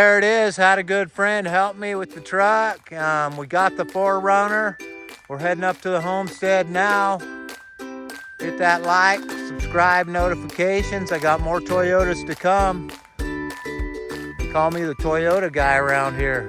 There it is. Had a good friend help me with the truck. We got the 4Runner. We're heading up to the homestead now. Hit that like, subscribe, notifications. I got more Toyotas to come. They call me the Toyota guy around here.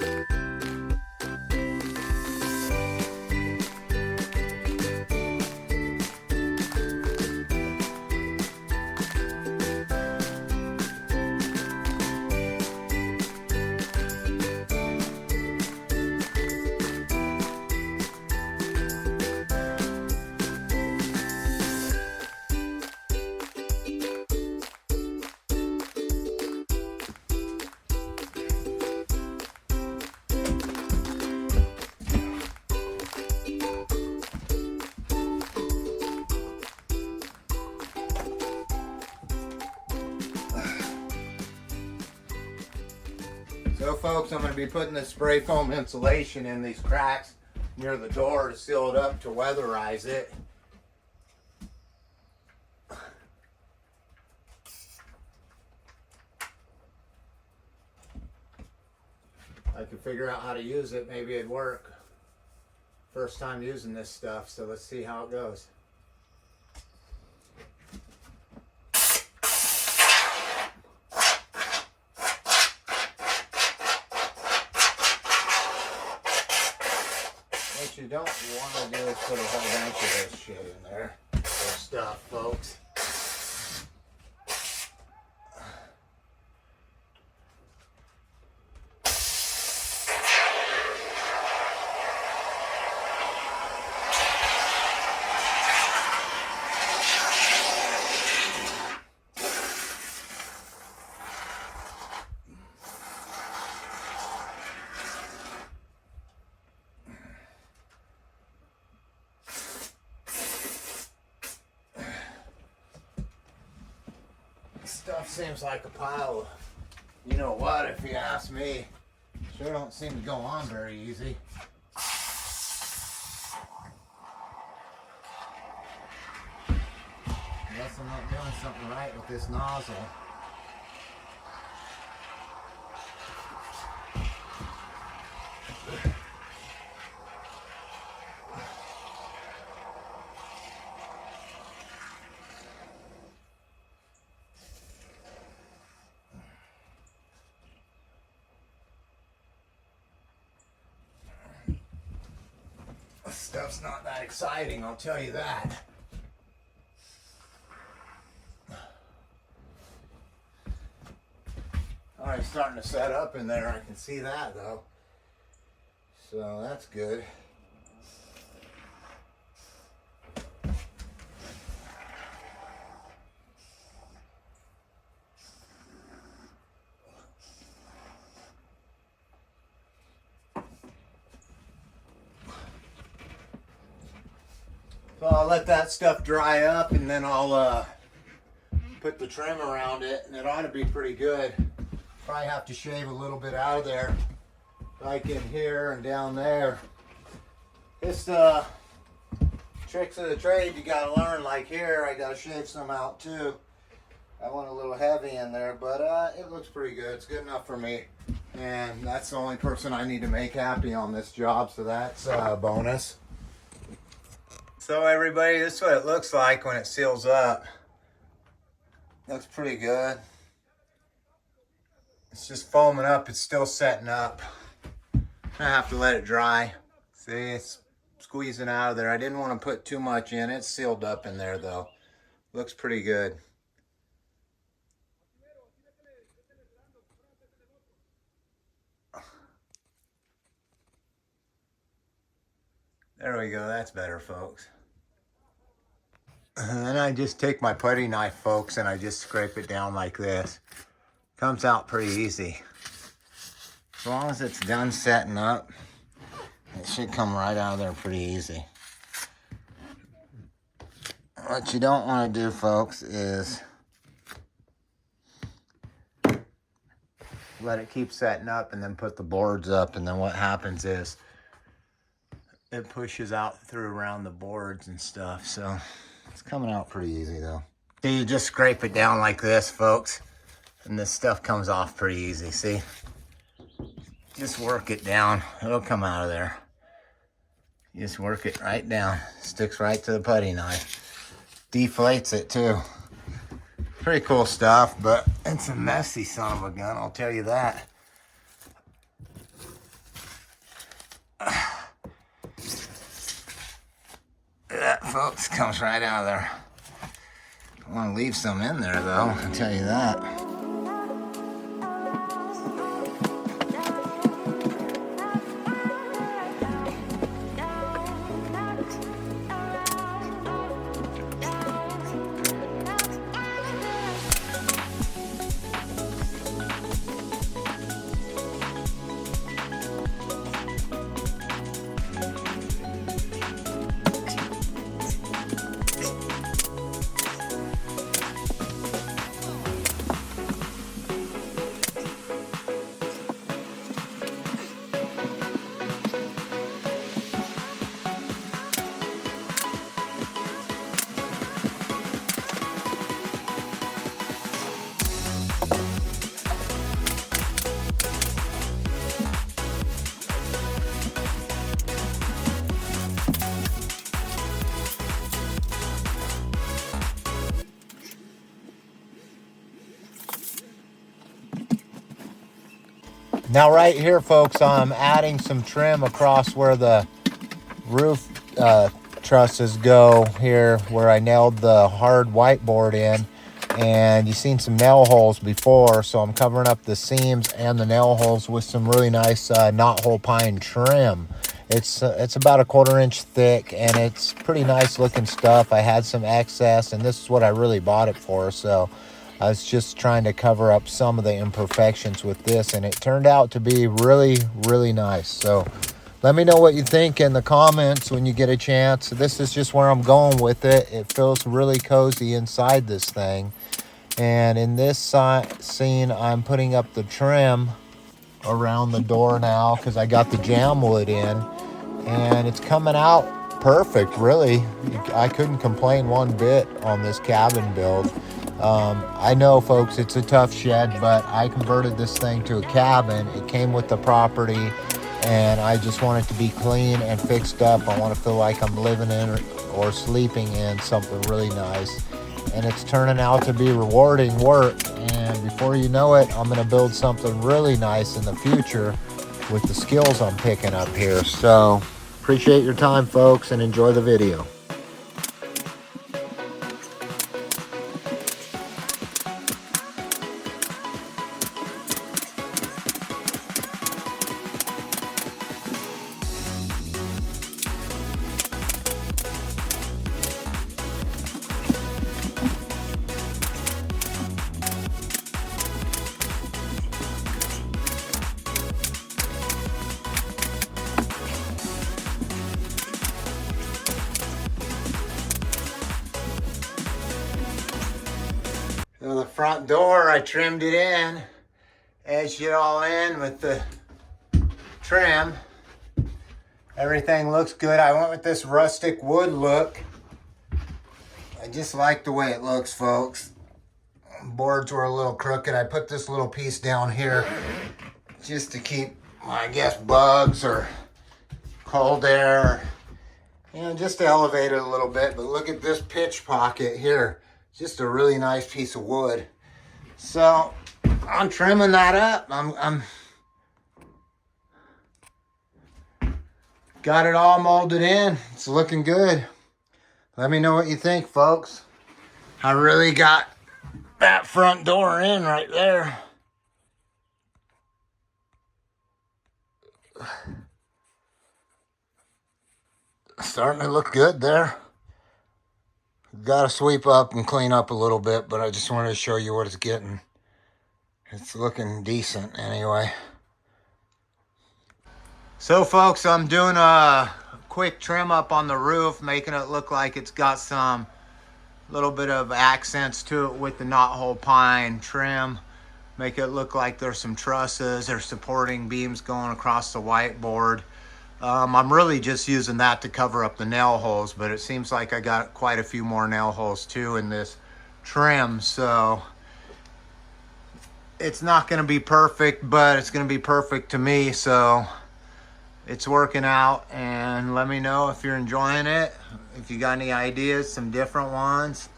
So folks, I'm going to be putting this spray foam insulation in these cracks near the door to seal it up, to weatherize it. I could figure out how to use it, maybe it'd work. First time using this stuff, so let's see how it goes. What you don't want to do is put a whole bunch of this shit in there. This stuff, folks. Stuff seems like a pile of, you know what, if you ask me. Sure don't seem to go on very easy. Unless I'm not doing something right with this nozzle. Stuff's not that exciting, I'll tell you that. Alright, starting to set up in there. I can see that though. So that's good. So I'll let that stuff dry up and then I'll put the trim around it, and it ought to be pretty good. Probably have to shave a little bit out of there, like in here and down there. It's tricks of the trade you gotta learn. Like here, I gotta shave some out too. I went a little heavy in there, but it looks pretty good. It's good enough for me. And that's the only person I need to make happy on this job, so that's a bonus. So everybody, this is what it looks like when it seals up. Looks pretty good. It's just foaming up, it's still setting up. I have to let it dry. See, it's squeezing out of there. I didn't want to put too much in. It's sealed up in there though. Looks pretty good. There we go, that's better, folks. And then I just take my putty knife, folks, and I just scrape it down like this. Comes out pretty easy. As long as it's done setting up, it should come right out of there pretty easy. What you don't want to do, folks, is let it keep setting up and then put the boards up, and then what happens is it pushes out through around the boards and stuff. So it's coming out pretty easy though. So you just scrape it down like this, folks, and this stuff comes off pretty easy, see? just work it down. It'll come out of there. Just work it right down. Sticks right to the putty knife. Deflates it too. Pretty cool stuff, but it's a messy son of a gun, I'll tell you that. That, folks, comes right out of there. I want to leave some in there, though, I'll tell you that. Now right here, folks, I'm adding some trim across where the roof trusses go here, where I nailed the hard whiteboard in. And you've seen some nail holes before, so I'm covering up the seams and the nail holes with some really nice knothole pine trim. It's about a 1/4 inch thick, and it's pretty nice looking stuff. I had some excess, and this is what I really bought it for, so I was just trying to cover up some of the imperfections with this, and it turned out to be really, really nice. So let me know what you think in the comments when you get a chance. This is just where I'm going with it. It feels really cozy inside this thing. And in this scene, I'm putting up the trim around the door now because I got the jam wood in, and it's coming out perfect, really. I couldn't complain one bit on this cabin build. I know, folks, it's a tough shed, but I converted this thing to a cabin. It came with the property, and I just want it to be clean and fixed up. I want to feel like I'm living in or sleeping in something really nice, and it's turning out to be rewarding work. And before you know it, I'm going to build something really nice in the future with the skills I'm picking up here. So appreciate your time, folks, and enjoy the video. So the front door, I trimmed it in, edged it all in with the trim. Everything looks good. I went with this rustic wood look. I just like the way it looks, folks. Boards were a little crooked. I put this little piece down here just to keep, I guess, bugs or cold air, you know, just to elevate it a little bit. But look at this pitch pocket here. Just a really nice piece of wood. So I'm trimming that up. I'm got it all molded in. It's looking good. Let me know what you think, folks. I really got that front door in right there. Starting to look good there. Got to sweep up and clean up a little bit, but I just wanted to show you what it's getting. It's looking decent anyway. So, folks, I'm doing a quick trim up on the roof, making it look like it's got some little bit of accents to it with the knothole pine trim. Make it look like there's some trusses or supporting beams going across the whiteboard. I'm really just using that to cover up the nail holes, but it seems like I got quite a few more nail holes too in this trim. So it's not going to be perfect, but it's going to be perfect to me. So it's working out, and let me know if you're enjoying it. If you got any ideas, some different ones.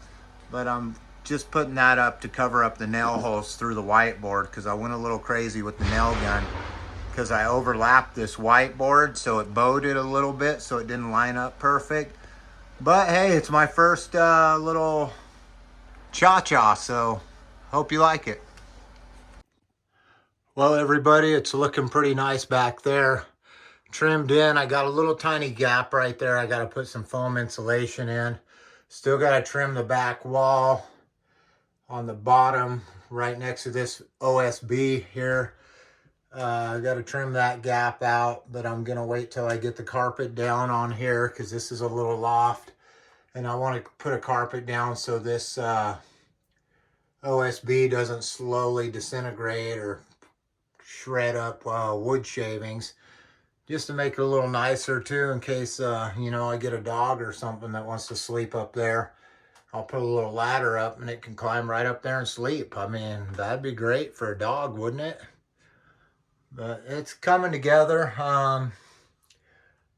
But I'm just putting that up to cover up the nail holes through the whiteboard, because I went a little crazy with the nail gun because I overlapped this whiteboard, so it bowed it a little bit, so it didn't line up perfect. But hey, it's my first little cha-cha, so hope you like it. Well, everybody, it's looking pretty nice back there. Trimmed in. I got a little tiny gap right there. I got to put some foam insulation in. Still got to trim the back wall on the bottom right next to this OSB here. I got to trim that gap out, but I'm going to wait till I get the carpet down on here, because this is a little loft, and I want to put a carpet down so this OSB doesn't slowly disintegrate or shred up wood shavings, just to make it a little nicer too, in case you know, I get a dog or something that wants to sleep up there. I'll put a little ladder up and it can climb right up there and sleep. I mean, that'd be great for a dog, wouldn't it? But it's coming together.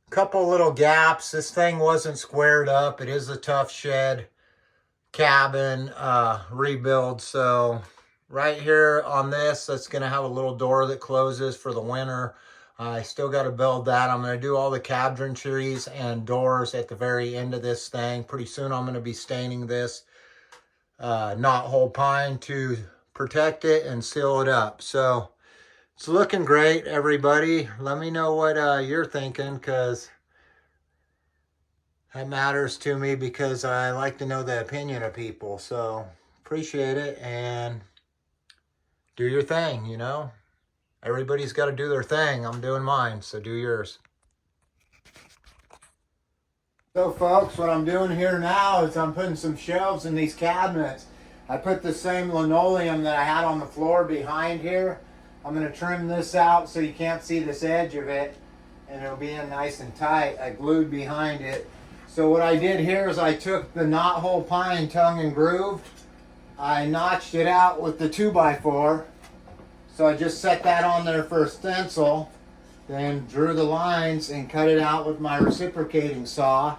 Couple little gaps. This thing wasn't squared up. It is a tough shed cabin rebuild. So right here on this, that's going to have a little door that closes for the winter. I still got to build that. I'm going to do all the cabinetries and doors at the very end of this thing. Pretty soon I'm going to be staining this knothole pine to protect it and seal it up. So it's looking great, everybody. Let me know what you're thinking, because that matters to me, because I like to know the opinion of people. So appreciate it, and do your thing, you know. Everybody's got to do their thing. I'm doing mine, so do yours. So folks, what I'm doing here now is I'm putting some shelves in these cabinets. I put the same linoleum that I had on the floor behind here. I'm going to trim this out so you can't see this edge of it, and it'll be in nice and tight. I glued behind it. So what I did here is I took the knothole pine tongue and grooved. I notched it out with the 2x4. So I just set that on there for a stencil, then drew the lines and cut it out with my reciprocating saw.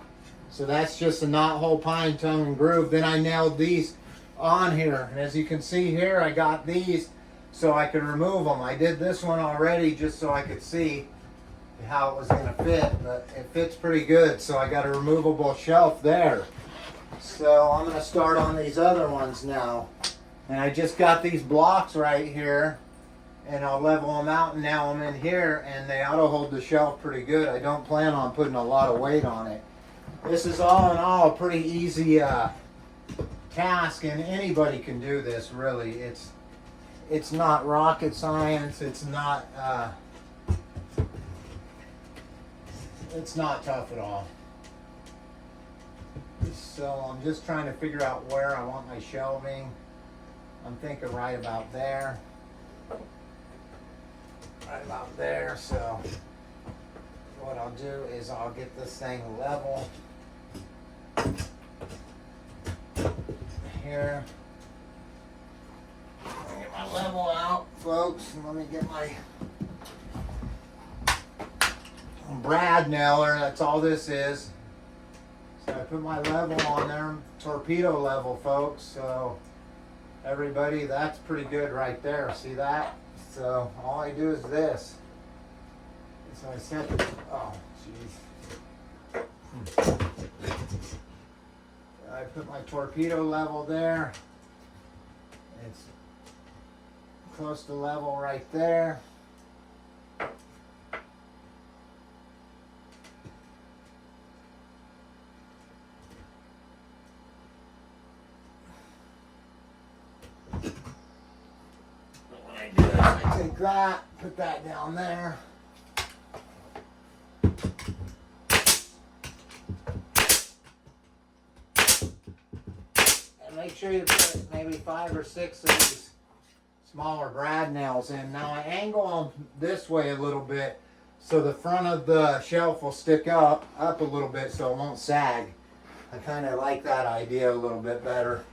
So that's just a knothole pine tongue and groove. Then I nailed these on here. And as you can see here, I got these so I could remove them. I did this one already just so I could see how it was going to fit, but it fits pretty good. So I got a removable shelf there. So I'm going to start on these other ones now. And I just got these blocks right here, and I'll level them out and nail them in here, and they ought to hold the shelf pretty good. I don't plan on putting a lot of weight on it. This is all in all a pretty easy task, and anybody can do this, really. It's not rocket science. It's not tough at all. So I'm just trying to figure out where I want my shelving. I'm thinking right about there. Right about there. So what I'll do is I'll get this thing level here. Let me get my level out, folks. Let me get my brad nailer. That's all this is. So I put my level on there, torpedo level, folks. So everybody, that's pretty good right there. See that? So all I do is this. So I set the, oh jeez. I put my torpedo level there. It's close to level right there. Take that, put that down there. And make sure you put maybe 5 or 6 of these smaller brad nails in. Now I angle them this way a little bit so the front of the shelf will stick up a little bit so it won't sag. I kind of like that idea a little bit better.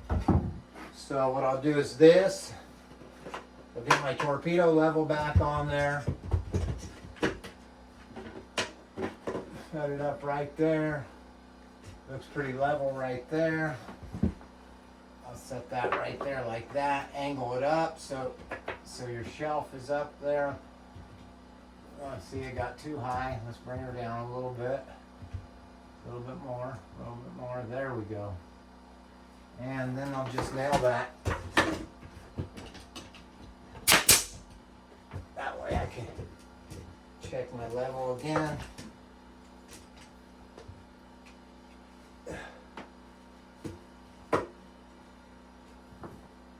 So what I'll do is this. I'll get my torpedo level back on there. Set it up right there. Looks pretty level right there. I'll set that right there like that. Angle it up so your shelf is up there. Oh, see, it got too high. Let's bring her down a little bit. A little bit more. A little bit more. There we go. And then I'll just nail that. That way I can check my level again.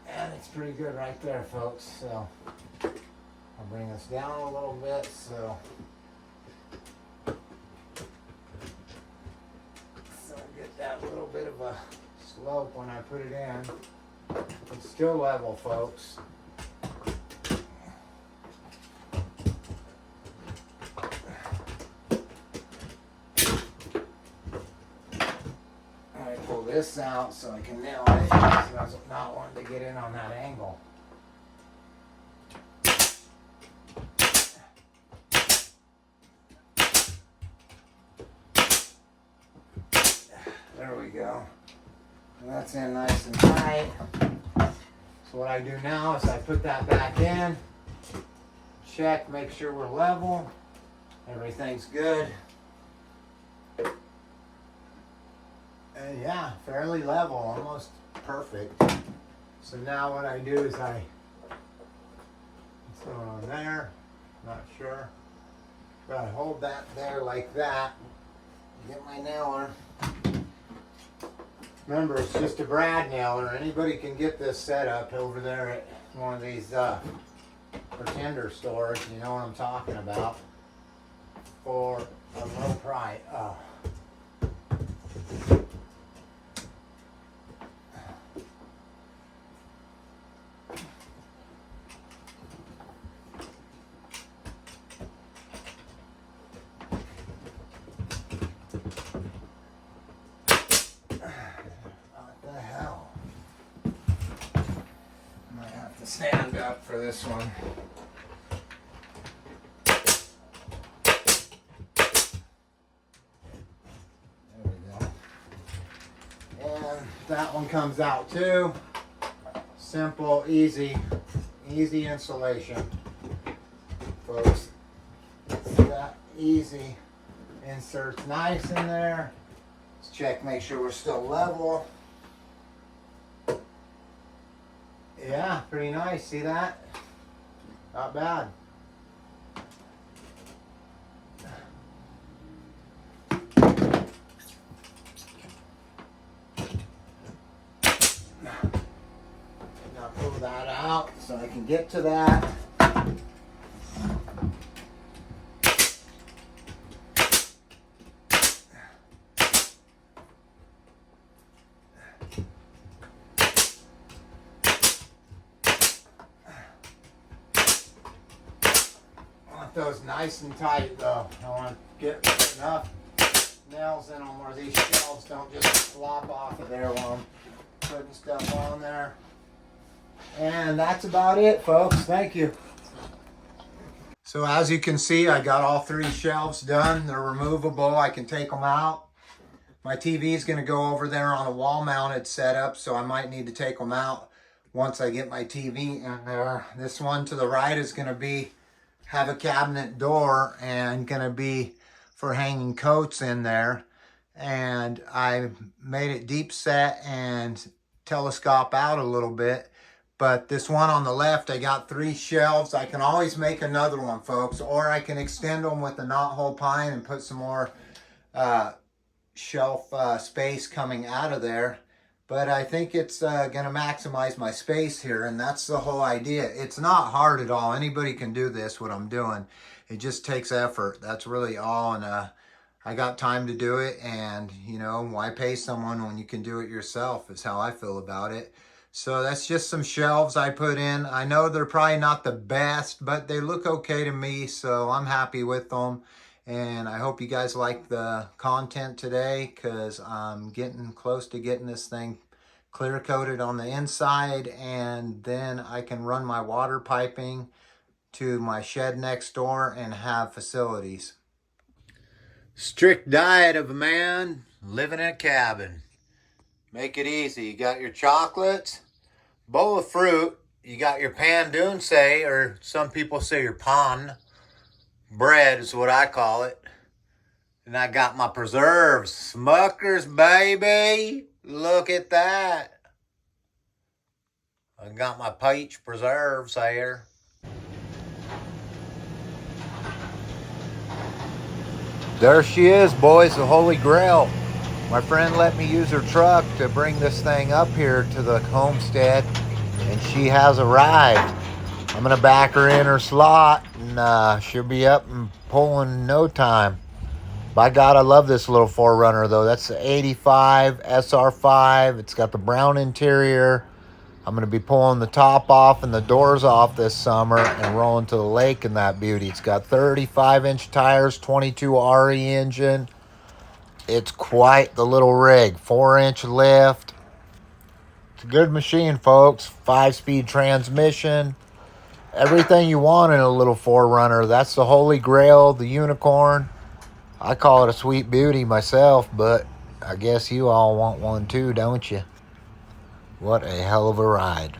And it's pretty good right there, folks. So I'll bring this down a little bit so get that little bit of a slope when I put it in. It's still level, folks. I pull this out so I can nail it. So I was not wanting to get in on that angle. There we go. And that's in nice and tight. So what I do now is I put that back in, check, make sure we're level, everything's good. And yeah, fairly level, almost perfect. So now what I do is I throw it on there, not sure, but I hold that there like that, get my nailer. Remember, it's just a brad nailer. Anybody can get this set up over there at one of these pretender stores. You know what I'm talking about. For a low price. Stand up for this one. There we go. And that one comes out too. Simple, easy installation, folks. See that? Easy. Inserts nice in there. Let's check, make sure we're still level. Yeah, pretty nice. See that? Not bad. Now pull that out so I can get to that. Those nice and tight though. I want to get enough nails in them where these shelves don't just flop off of there while I'm putting stuff on there. And that's about it, folks. Thank you. So as you can see, I got all 3 shelves done. They're removable. I can take them out. My TV is going to go over there on a wall mounted setup, so I might need to take them out once I get my TV in there. This one to the right is going to have a cabinet door and gonna be for hanging coats in there. And I made it deep set and telescope out a little bit. But this one on the left, I got 3 shelves. I can always make another one, folks, or I can extend them with a knothole pine and put some more shelf space coming out of there. But I think it's going to maximize my space here, and that's the whole idea. It's not hard at all. Anybody can do this, what I'm doing. It just takes effort. That's really all, and I got time to do it, and, you know, why pay someone when you can do it yourself is how I feel about it. So that's just some shelves I put in. I know they're probably not the best, but they look okay to me, so I'm happy with them. And I hope you guys like the content today, because I'm getting close to getting this thing clear coated on the inside, and then I can run my water piping to my shed next door and have facilities. Strict diet of a man living in a cabin. Make it easy. You got your chocolates, bowl of fruit, you got your pan dunce, or some people say your pan. Bread is what I call it. And I got my preserves. Smuckers, baby. Look at that. I got my peach preserves here. There she is, boys, the Holy Grail. My friend let me use her truck to bring this thing up here to the homestead, and she has arrived. I'm going to back her in her slot, and she'll be up and pulling in no time. By God, I love this little 4Runner, though. That's the 85 SR5. It's got the brown interior. I'm going to be pulling the top off and the doors off this summer and rolling to the lake in that beauty. It's got 35-inch tires, 22 RE engine. It's quite the little rig. 4-inch lift. It's a good machine, folks. 5-speed transmission. Everything you want in a little 4Runner. That's the Holy Grail, the unicorn. I call it a sweet beauty myself, but I guess you all want one too, don't you? What a hell of a ride.